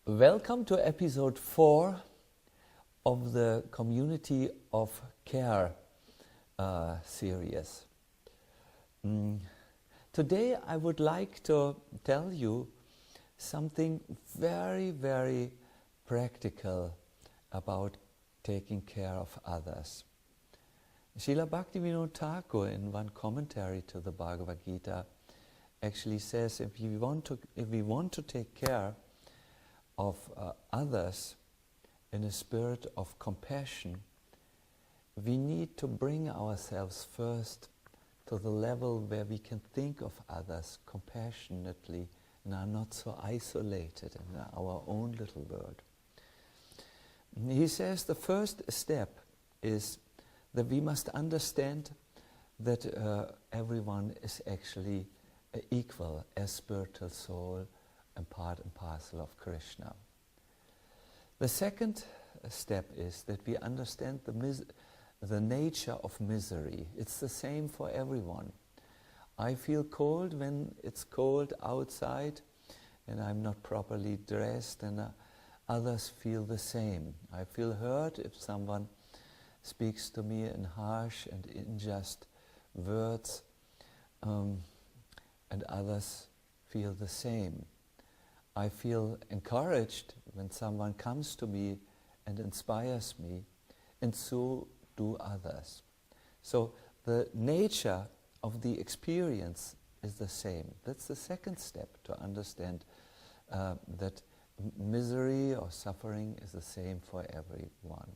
Welcome to episode 4 of the Community of Care series. Today I would like to tell you something very, very practical about taking care of others. Srila Bhaktivinoda Thakur, in one commentary to the Bhagavad Gita, actually says if we want to take care of others in a spirit of compassion, we need to bring ourselves first to the level where we can think of others compassionately and are not so isolated in our own little world. He says the first step is that we must understand that everyone is actually equal as spiritual soul and part and parcel of Krishna. The second step is that we understand the nature of misery. It's the same for everyone. I feel cold when it's cold outside and I'm not properly dressed, and others feel the same. I feel hurt if someone speaks to me in harsh and unjust words, and others feel the same. I feel encouraged when someone comes to me and inspires me, and so do others. So the nature of the experience is the same. That's the second step, to understand that misery or suffering is the same for everyone.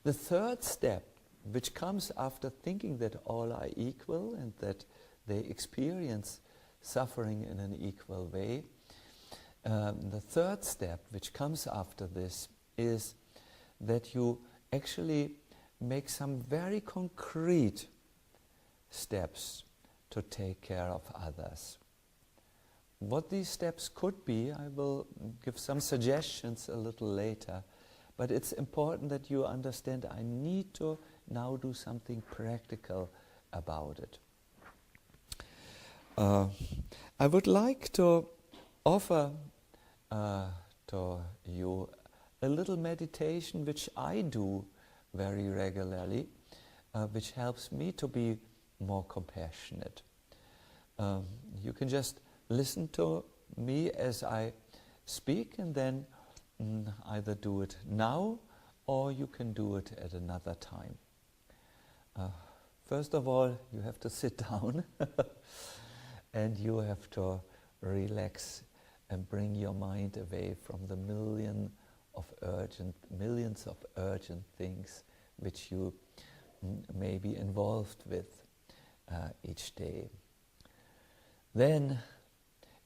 The third step, which comes after thinking that all are equal and that they experience suffering in an equal way, the third step, which comes after this, is that you actually make some very concrete steps to take care of others. What these steps could be, I will give some suggestions a little later, but it's important that you understand I need to now do something practical about it. I would like to offer to you a little meditation which I do very regularly, which helps me to be more compassionate. You can just listen to me as I speak, and then either do it now or you can do it at another time. First of all, you have to sit down and you have to relax and bring your mind away from the millions of urgent things which you may be involved with each day. Then,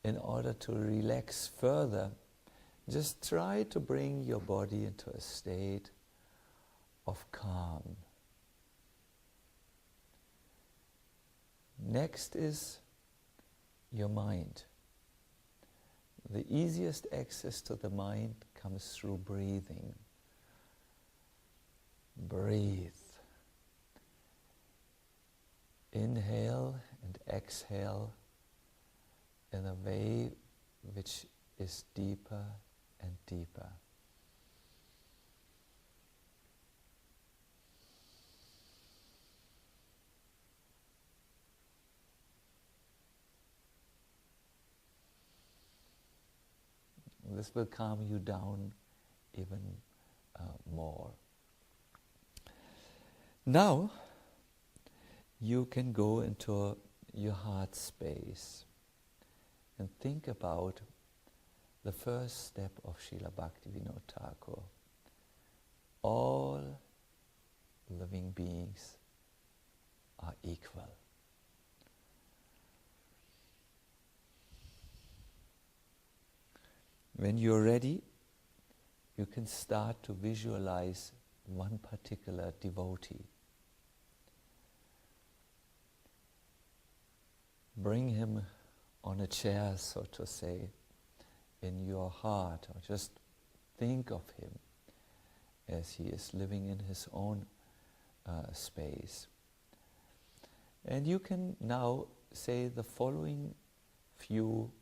in order to relax further, just try to bring your body into a state of calm. Next is your mind. The easiest access to the mind comes through breathing. Breathe. Inhale and exhale in a way which is deeper and deeper. This will calm you down even more. Now you can go into your heart space and think about the first step of Srila Bhaktivinoda Thakur. All living beings are equal. When you're ready, you can start to visualize one particular devotee. Bring him on a chair, so to say, in your heart, or just think of him as he is living in his own space. And you can now say the following few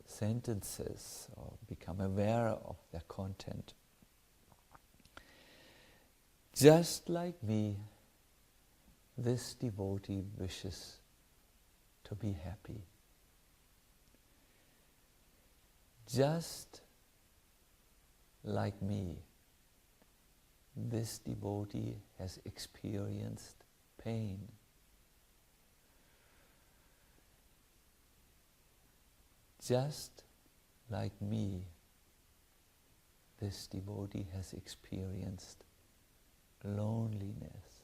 sentences or become aware of their content. Just like me, this devotee wishes to be happy. Just like me, this devotee has experienced pain. Just like me, this devotee has experienced loneliness.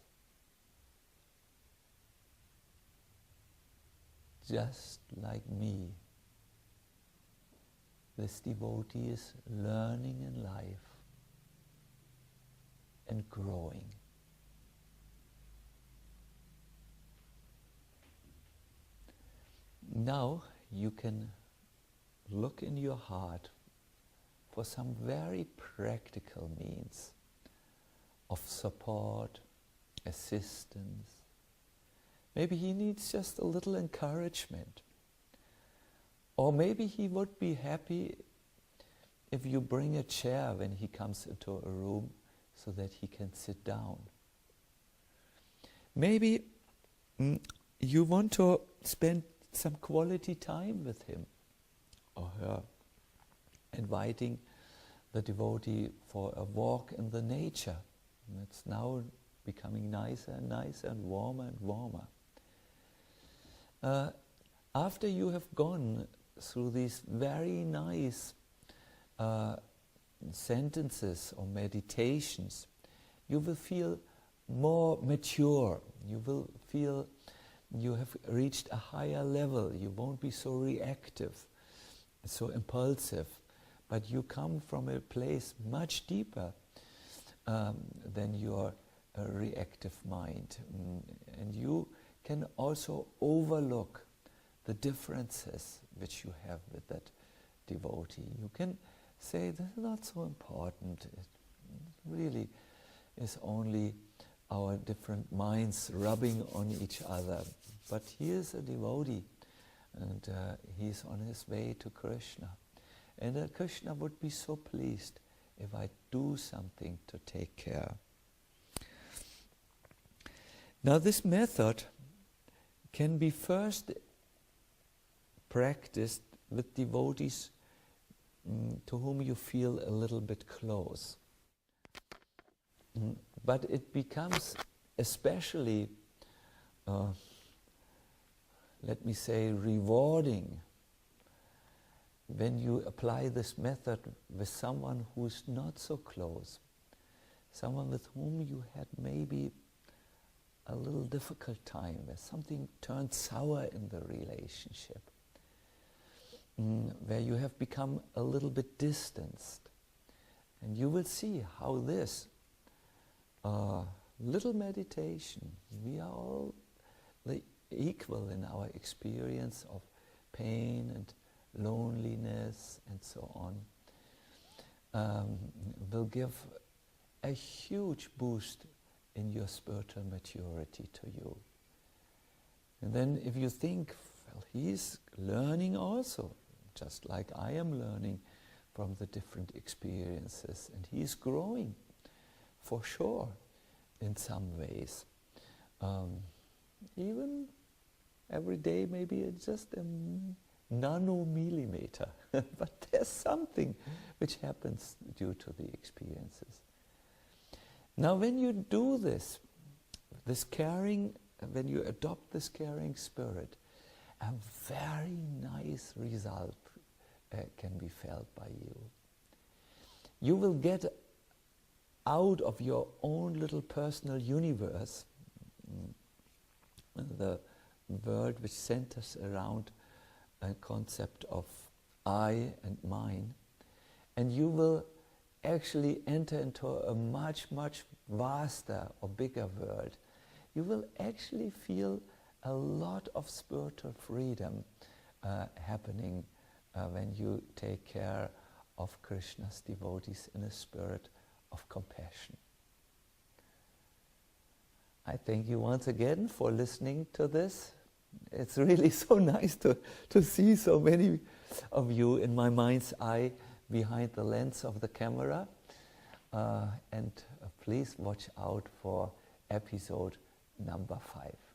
Just like me, this devotee is learning in life and growing. Now you can look in your heart for some very practical means of support, assistance. Maybe he needs just a little encouragement. Or maybe he would be happy if you bring a chair when he comes into a room so that he can sit down. Maybe you want to spend some quality time with him or her, inviting the devotee for a walk in the nature. And it's now becoming nicer and nicer and warmer. After you have gone through these very nice sentences or meditations, you will feel more mature. You will feel you have reached a higher level. You won't be so reactive, so impulsive, but you come from a place much deeper than your reactive mind. And you can also overlook the differences which you have with that devotee. You can say, this is not so important. It really is only our different minds rubbing on each other. But he is a devotee, and he's on his way to Krishna. And Krishna would be so pleased if I do something to take care. Now this method can be first practiced with devotees to whom you feel a little bit close. But it becomes especially, let me say, rewarding when you apply this method with someone who is not so close, someone with whom you had maybe a little difficult time, where something turned sour in the relationship, where you have become a little bit distanced. And you will see how this little meditation, we are all equal in our experience of pain and loneliness and so on, will give a huge boost in your spiritual maturity to you. And then if you think, well, he's learning also, just like I am learning from the different experiences, and he's growing for sure in some ways. Even every day maybe it's just a nanomillimeter, but there's something which happens due to the experiences. Now when you do this caring, when you adopt this caring spirit, a very nice result can be felt by you. You will get out of your own little personal universe, the world which centers around a concept of I and mine, and you will actually enter into a much vaster or bigger world. You will actually feel a lot of spiritual freedom happening when you take care of Krishna's devotees in a spirit of compassion. I thank you once again for listening to this. It's really so nice to see so many of you in my mind's eye behind the lens of the camera. And please watch out for episode number 5.